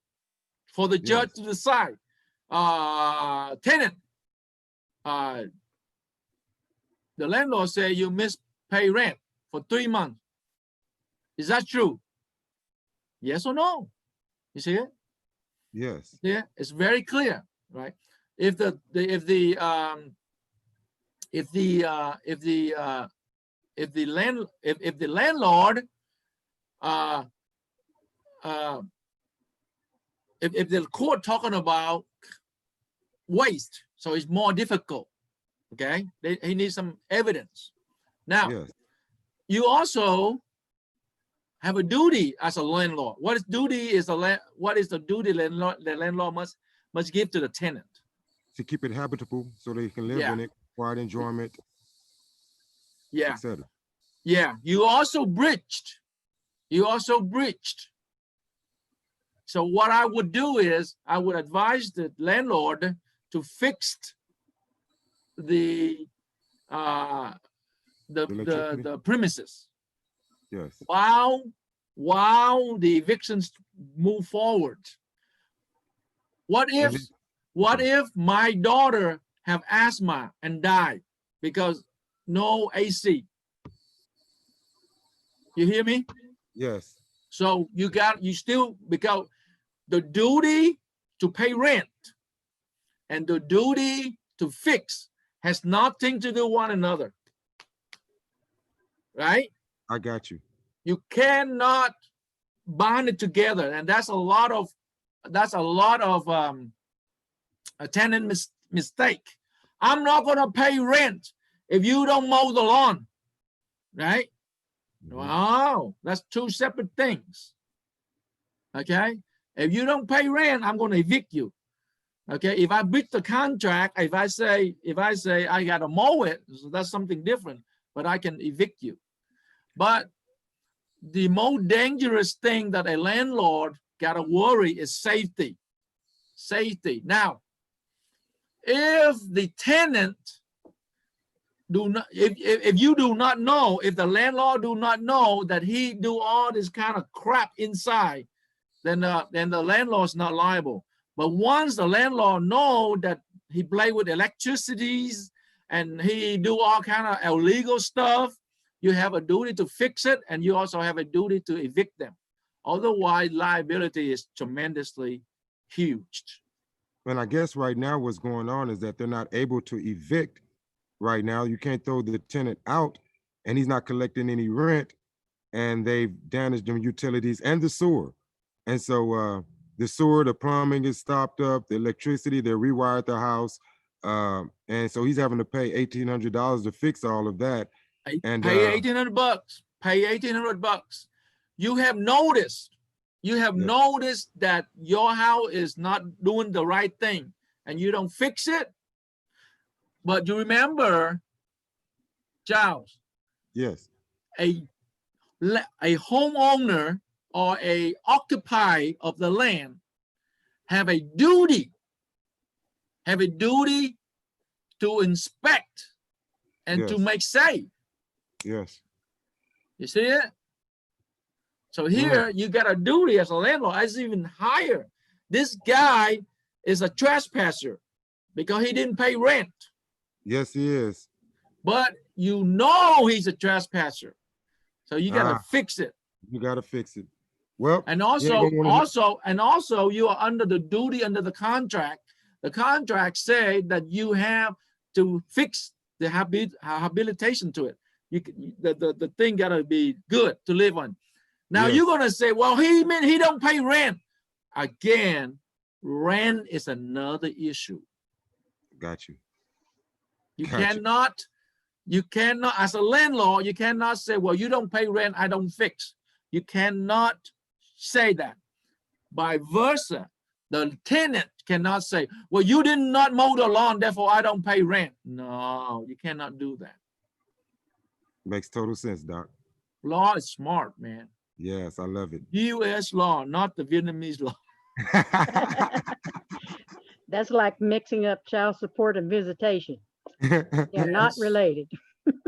for the judge Yes. to decide. Tenant, the landlord say you mispay rent for 3 months. Is that true? Yes or no? You see it? Yes. Yeah, it's very clear, right? If the if the landlord if the court talking about waste, so it's more difficult. Okay, he needs some evidence. Now, Yes. you also have a duty as a landlord. What is duty is what is the duty the landlord must give to the tenant? To keep it habitable so they can live Yeah. in it, quiet enjoyment, Yeah, etc. yeah. You also breached. So what I would do is I would advise the landlord to fix the electricity? premises Yes. while the evictions move forward. What And if my daughter have asthma and die because no AC? You hear me? yes. So you still, because the duty to pay rent and the duty to fix has nothing to do one another, right? I got you. You cannot bind it together, and that's a lot of a tenant mistake. I'm not going to pay rent if you don't mow the lawn, right? Mhm. Wow, that's two separate things. Okay, if you don't pay rent, I'm going to evict you. Okay, if I breach the contract, if I say I got to mow it, so that's something different, but I can evict you. But the most dangerous thing that a landlord got to worry is safety. Safety. Now, if the tenant do not, if you do not know, if the landlord do not know that he do all this kind of crap inside, then the landlord's not liable. But once the landlord know that he play with electricities and he do all kind of illegal stuff, you have a duty to fix it, and you also have a duty to evict them. Otherwise, liability is tremendously huge. And I guess right now what's going on is that they're not able to evict right now. You can't throw the tenant out and he's not collecting any rent, and they've damaged the utilities and the sewer. And so the sewer, the plumbing is stopped up, the electricity, they rewired the house. And so he's having to pay $1,800 to fix all of that. And Pay $1,800. Pay $1,800. You have noticed that your house is not doing the right thing, and you don't fix it. But you remember, Charles, yes, a homeowner or a occupier of the land have a duty to inspect and to Yes. make safe. yes, You see it? So here you got a duty as a landlord. It's even higher. This guy is a trespasser because he didn't pay rent. yes, he is. But you know he's a trespasser. So you got to fix it. You got to fix it. Well, And you also, ain't gonna wanna- you are under the duty under the contract. The contract say that you have to fix the habilitation to it. The thing gotta be good to live on. Now Yes. you're gonna say, well, he don't pay rent. Again, rent is another issue. Got you. You Gotcha. cannot, as a landlord, you cannot say, well, you don't pay rent, I don't fix. You cannot say that. By versa, the tenant cannot say, well, you did not mow the lawn, therefore I don't pay rent. No, you cannot do that. Makes total sense, Doc. Law is smart, man. Yes, I love it. U.S. law, not the Vietnamese law. That's like mixing up child support and visitation. They're not Yes. related.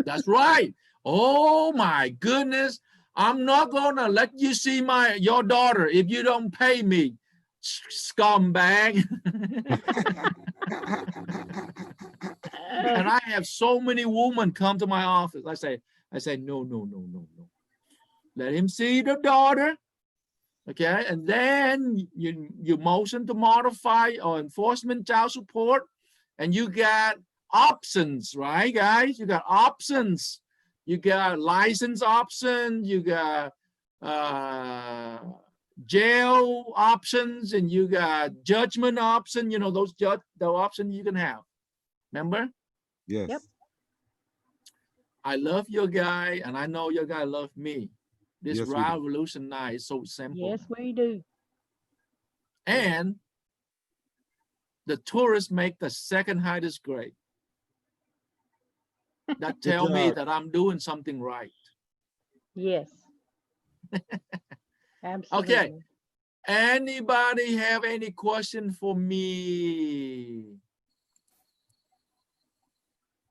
That's right. Oh my goodness. I'm not gonna let you see your daughter if you don't pay me, scumbag. And I have so many women come to my office. I say, no. Let him see the daughter. Okay, and then you motion to modify or enforcement child support, and you got options, right, guys? You got options You got license option, you got jail options, and you got judgment option. You know, the options you can have. Remember? Yes. Yep. I love your guy, and I know your guy love me. This Yes, we do. revolution night is so simple. Yes, we do. And the tourists make the second highest grade. That tell me job. that I'm doing something right. Yes. Absolutely. Anybody have any question for me?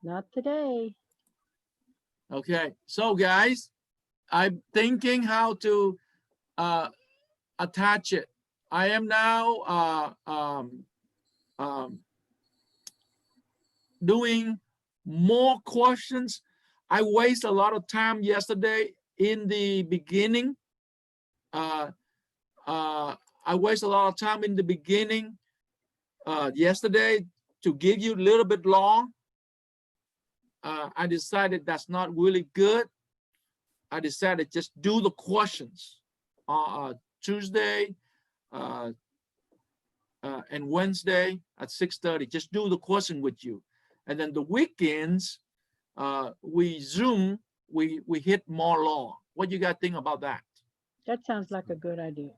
Not today. Okay, so guys, I'm thinking how to attach it. I am now doing more questions. I waste a lot of time yesterday in the beginning. I waste a lot of time in the beginning yesterday to give you a little bit long. I decided that's not really good. I decided just do the questions Tuesday and Wednesday at 6:30. Just do the question with you, and then the weekends we Zoom. We hit more long. What you guys think about that? That sounds like a good idea.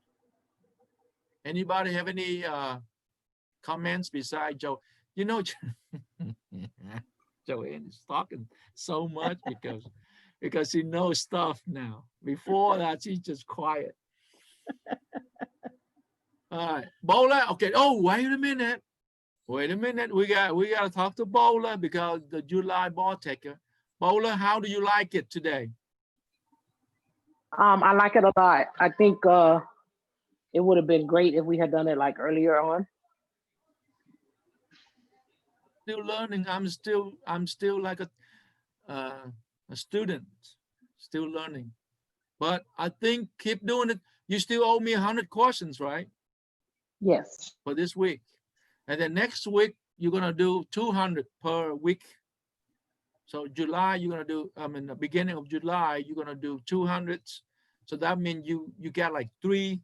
Anybody have any comments besides Joe? You know, Joanne is talking so much because she knows stuff now. Before that, she's just quiet. All right, Bowler. Okay. Oh, wait a minute. Wait a minute. We got to talk to Bowler because the July ball taker. Bowler, how do you like it today? I like it a lot. I think it would have been great if we had done it like earlier on. Still learning. I'm still like a student, still learning. But I think keep doing it. You still owe me 100 questions, right? Yes. For this week. And then next week, you're going to do 200 per week. So July, you're going to do, the beginning of July, you're going to do 200. So that means you get like 3,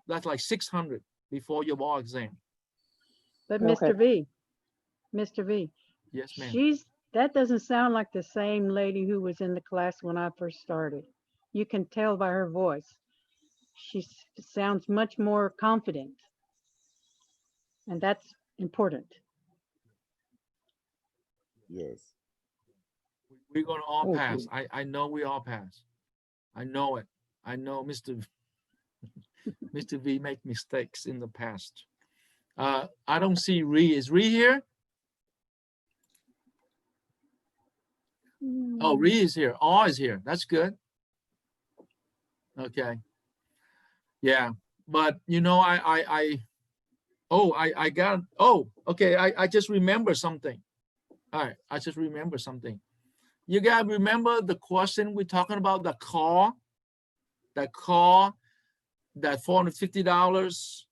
that's like 600 before your bar exam. But Okay. Mr. V, Yes, ma'am. that doesn't sound like the same lady who was in the class when I first started. You can tell by her voice. She sounds much more confident. And that's important. Yes. We're going to all Okay. pass. I know we all pass. I know it. I know Mr. V make mistakes in the past. I don't see Ree. Is Ree here? Oh, Ree is here. Aw is here. That's good. Okay. Yeah, but you know, I got. Oh, okay. I just remember something. All right, I just remember something. You guys remember the question we're talking about? The car, that $450,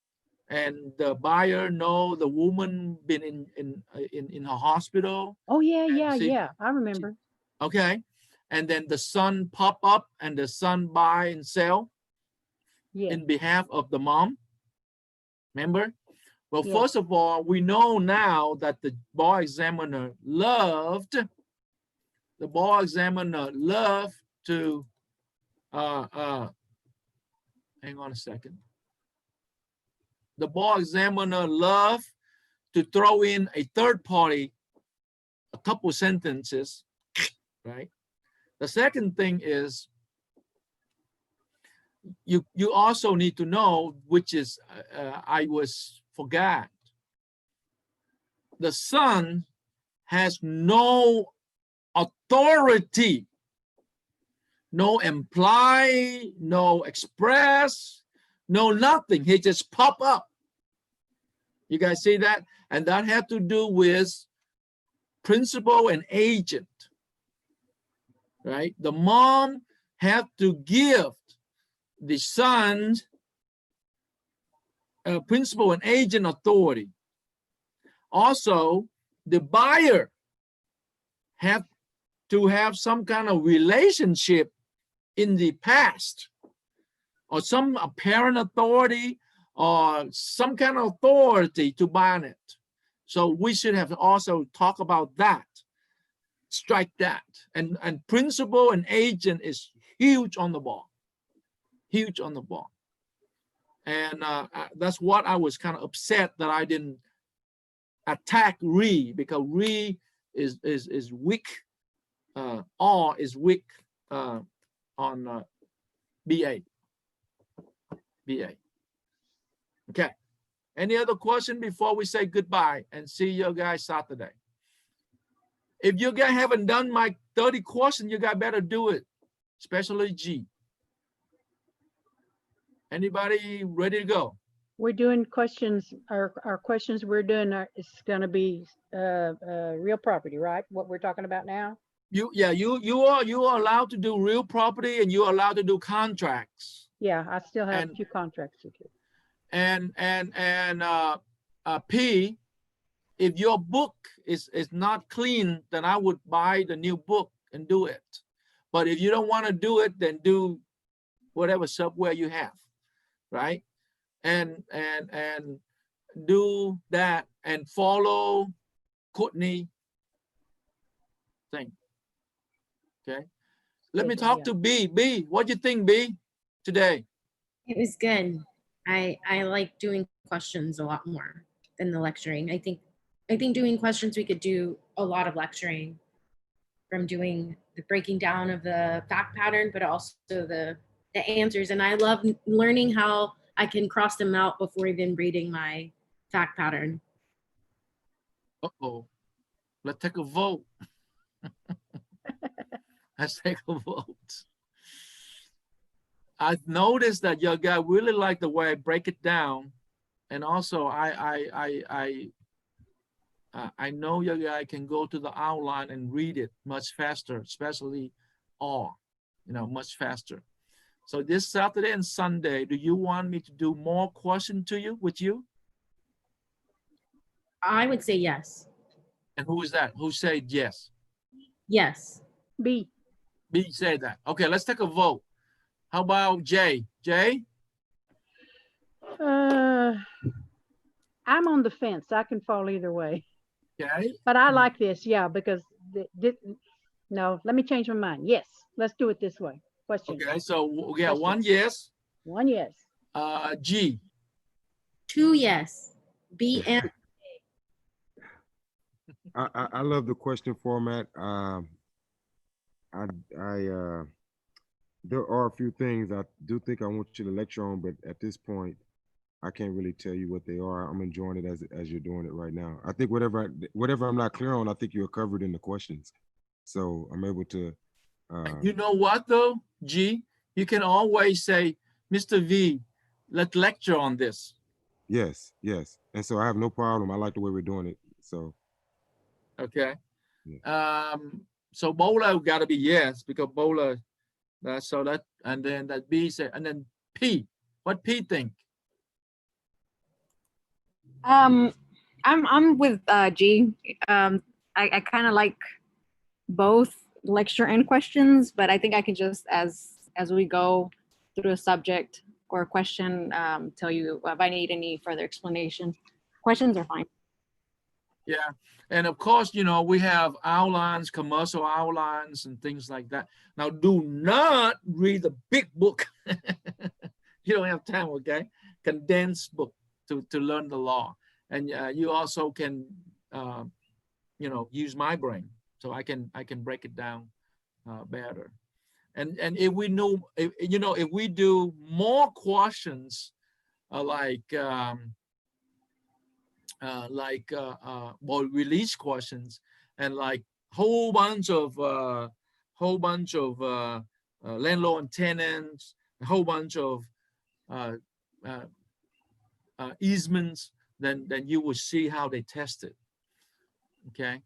and the buyer know the woman been in her hospital. Oh, yeah. see- I remember. Okay, and then the son pop up and the son buy and sell Yeah. in behalf of the mom. Remember? Well, Yes. first of all, we know now that the bar examiner loved to hang on a second. The bar examiner loved to throw in a third party, a couple sentences, right? The second thing is you also need to know, which is I forgot. The son has no authority, no imply, no express, no nothing. He just pop up. You guys see that? And that had to do with principal and agent, right? The mom had to give the son principal and agent authority. Also, the buyer have to have some kind of relationship in the past, or some apparent authority, or some kind of authority to bind it. So we should have also talk about that, strike that. And principal and agent is huge on the ball, huge on the ball. And that's what I was kind of upset that I didn't attack Ree, because Ree is weak. All is weak on BA. Okay. Any other question before we say goodbye and see you guys Saturday? If you guys haven't done my 30 questions, you guys better do it, especially G. Anybody ready to go? We're doing questions, our questions we're doing it's gonna be real property, right? What we're talking about now? You are allowed to do real property, and you're allowed to do contracts. Yeah, I still have a And- few contracts to do. And P, if your book is not clean, then I would buy the new book and do it. But if you don't want to do it, then do whatever software you have, right? And do that and follow Courtney thing. Okay. Let me talk to B. B, what do you think, B, today? It was good. I like doing questions a lot more than the lecturing. I think doing questions, we could do a lot of lecturing from doing the breaking down of the fact pattern, but also the answers. And I love learning how I can cross them out before even reading my fact pattern. Uh-oh. Let's take a vote. Let's take a vote. I've noticed that your guy really like the way I break it down, and also I know your guy can go to the outline and read it much faster, especially all, much faster. So this Saturday and Sunday, do you want me to do more questions to you with you? I would say yes. And who is that? Who said yes? Yes. B. B said that. Okay, let's take a vote. How about Jay? Jay? I'm on the fence. I can fall either way. Okay. But I like this, yeah, because no, let me change my mind. Yes, let's do it this way. Question. Okay, so we got one Questions. yes. One yes. G. 2 yes. B and I love the question format. There are a few things I do think I want you to lecture on, but at this point, I can't really tell you what they are. I'm enjoying it as you're doing it right now. I think whatever I'm not clear on, I think you're covered in the questions. So I'm able to. You know what though, G? You can always say, Mr. V, let's lecture on this. Yes. And so I have no problem. I like the way we're doing it. So. Okay. Yeah. So Bola got to be yes, because Bola, so that, and then that B said, and then P. What P think? I'm with G. I kind of like both lecture and questions, but I think I can just as we go through a subject or a question, tell you if I need any further explanation. Questions are fine. Yeah, and of course, we have outlines, commercial outlines, and things like that. Now, do not read the big book. You don't have time, okay? Condensed book to learn the law, and you also can, use my brain, so I can break it down better. And if we know, if we do more questions, release questions, and like whole bunch of landlord and tenants, a whole bunch of easements, then you will see how they test it. Okay.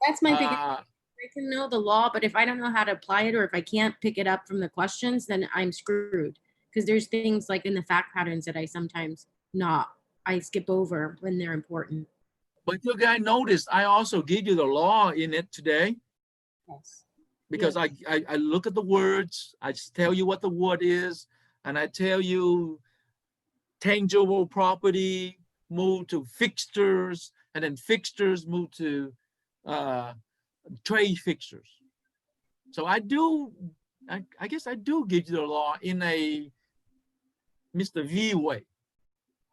that's my biggest. I can know the law, but if I don't know how to apply it, or if I can't pick it up from the questions, then I'm screwed. Because there's things like in the fact patterns that I sometimes I skip over when they're important. But you guys noticed I also give you the law in it today. Yes. because I look at the words, I just tell you what the word is, and I tell you tangible property move to fixtures, and then fixtures move to trade fixtures. So I guess I do give you the law in a Mr. V way,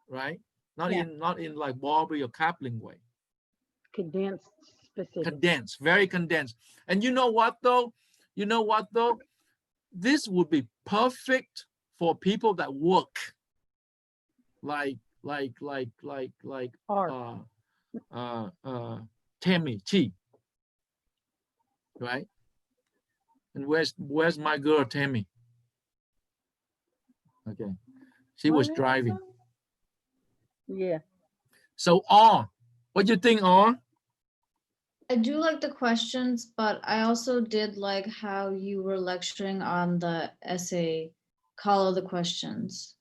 right? Not Yeah. in like Barbary or Kaplan way. Condensed, specific. Condensed, very condensed. And you know what though? This would be perfect for people that work like Art. Tammy T, right? And where's my girl Tammy? Okay, she was driving. Yeah. So what do you think, I do like the questions, but I also did like how you were lecturing on the essay, call of the questions.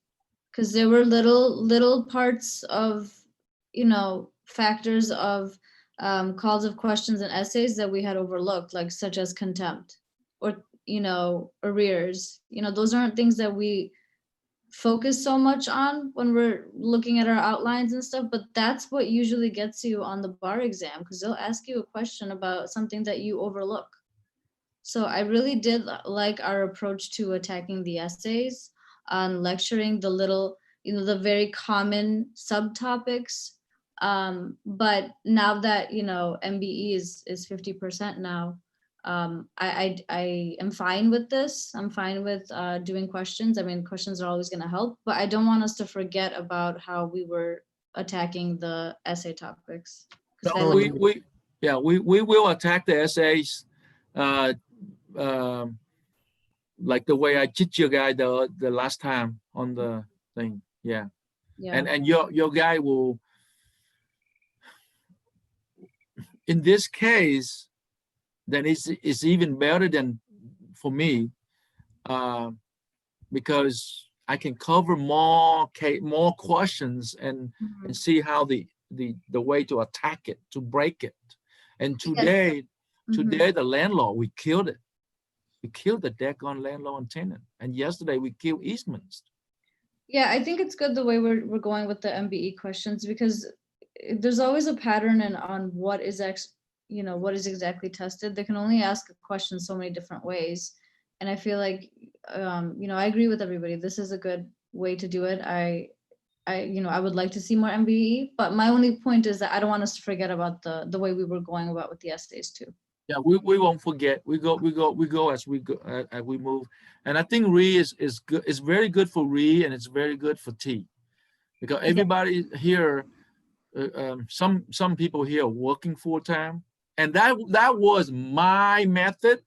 Because there were little parts of, factors of calls of questions and essays that we had overlooked, like such as contempt or, arrears. Those aren't things that we focus so much on when we're looking at our outlines and stuff, but that's what usually gets you on the bar exam, because they'll ask you a question about something that you overlook. So I really did like our approach to attacking the essays, on lecturing the little, the very common subtopics. But now that, MBE is 50% now, I am fine with this. I'm fine with doing questions. I mean, questions are always going to help, but I don't want us to forget about how we were attacking the essay topics. 'Cause I No, like- we will attack the essays, like the way I cheat your guy the last time on the thing. Yeah. yeah. And your guy will, in this case, then it's even better than for me, because I can cover more questions and Mhm. see how the way to attack it, to break it. And today Mhm. the landlord, we killed it. We killed the daggone landlord and tenant. And yesterday we killed Eastman's. Yeah, I think it's good the way we're going with the MBE questions, because there's always a pattern on what is what is exactly tested. They can only ask a question so many different ways. And I feel like, I agree with everybody. This is a good way to do it. I would like to see more MBE, but my only point is that I don't want us to forget about the way we were going about with the essays too. Yeah, we won't forget. We go as we go as we move. And I think RE is good. It's very good for RE, and it's very good for T, because everybody here, some people here are working full time, and that was my method.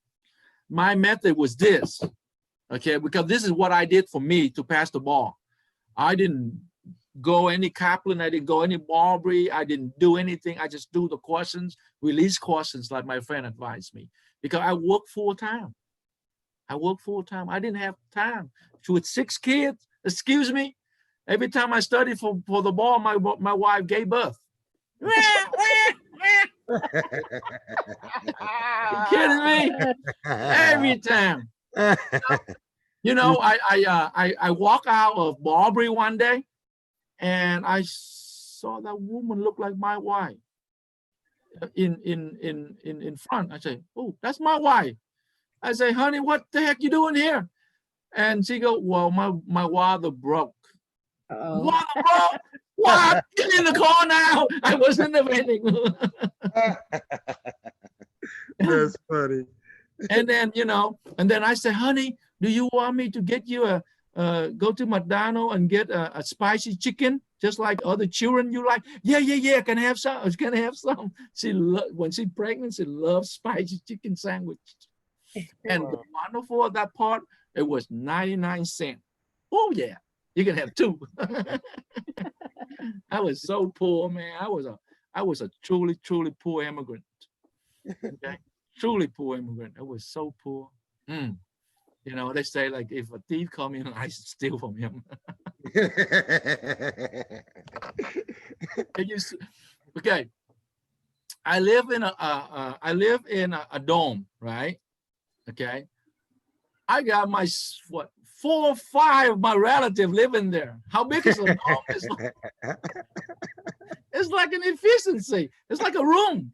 My method was this, okay, because this is what I did for me to pass the ball. I didn't go any Kaplan, I didn't go any Barbary, I didn't do anything. I just do the questions, release questions like my friend advised me, because I work full time. I didn't have time. With 6 kids, excuse me, every time I studied for the ball, my wife gave birth. You kidding me? Every time. You know, I walk out of Barbary one day, and I saw that woman look like my wife in front. I say, "Oh, that's my wife." I say, "Honey, what the heck you doing here?" And she go, "Well, my water broke." Water broke? What? Get in the car now. I was in the vending. That's funny. And then, and then I say, "Honey, do you want me to get you go to McDonald's and get a spicy chicken, just like other children you like?" Yeah. Can I have some? Can I have some? When she's pregnant, she loves spicy chicken sandwich. And the wonderful of that part, it was 99 cents. Oh yeah, you can have 2. I was so poor, man. I was a truly poor immigrant. Okay, truly poor immigrant. I was so poor. They say, like, if a thief come in, I steal from him. Okay, I live in a dome, right? Okay. I got my, what, 4 or 5 of my relatives living there. How big is the dorm? It's like an efficiency. It's like a room.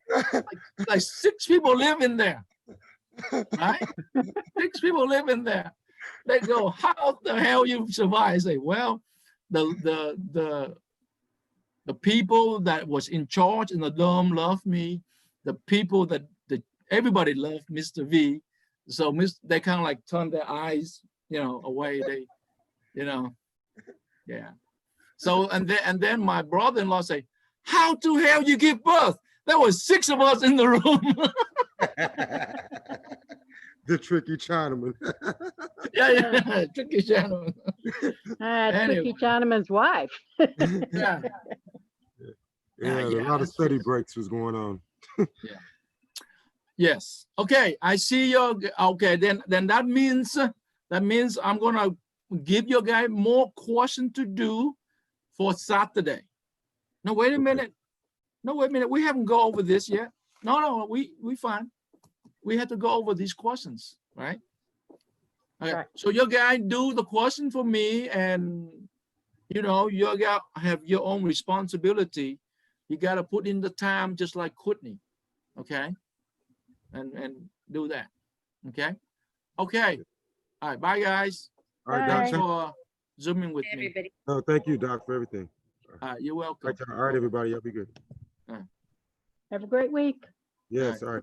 Like 6 people live in there. Right? 6 people live in there. They go, how the hell you survive? I say, well, the people that was in charge in the dorm loved me. The people that everybody loved Mr. V. So they kind of like turn their eyes, away. They, yeah. So and then my brother-in-law say, how to hell you give birth? There was 6 of us in the room. The tricky Chinaman. Yeah, tricky gentleman. Anyway. Tricky Chinaman's wife. Yeah. Yeah, a lot of study breaks was going on. Yes. Okay. I see your. Okay. Then that means I'm gonna give your guy more question to do for Saturday. No, wait a minute. No, wait a minute. We haven't go over this yet. No, we fine. We had to go over these questions, right? Okay. Right. So your guy do the question for me, and your guy have your own responsibility. You got to put in the time just like Courtney, okay? And do that, okay? Okay. All right. Bye, guys. All right, Thanks Doc. for zooming with me. Everybody. No, thank you, Doc, for everything. You're welcome. All right, everybody, y'all be good. Have a great week. Yes, all right.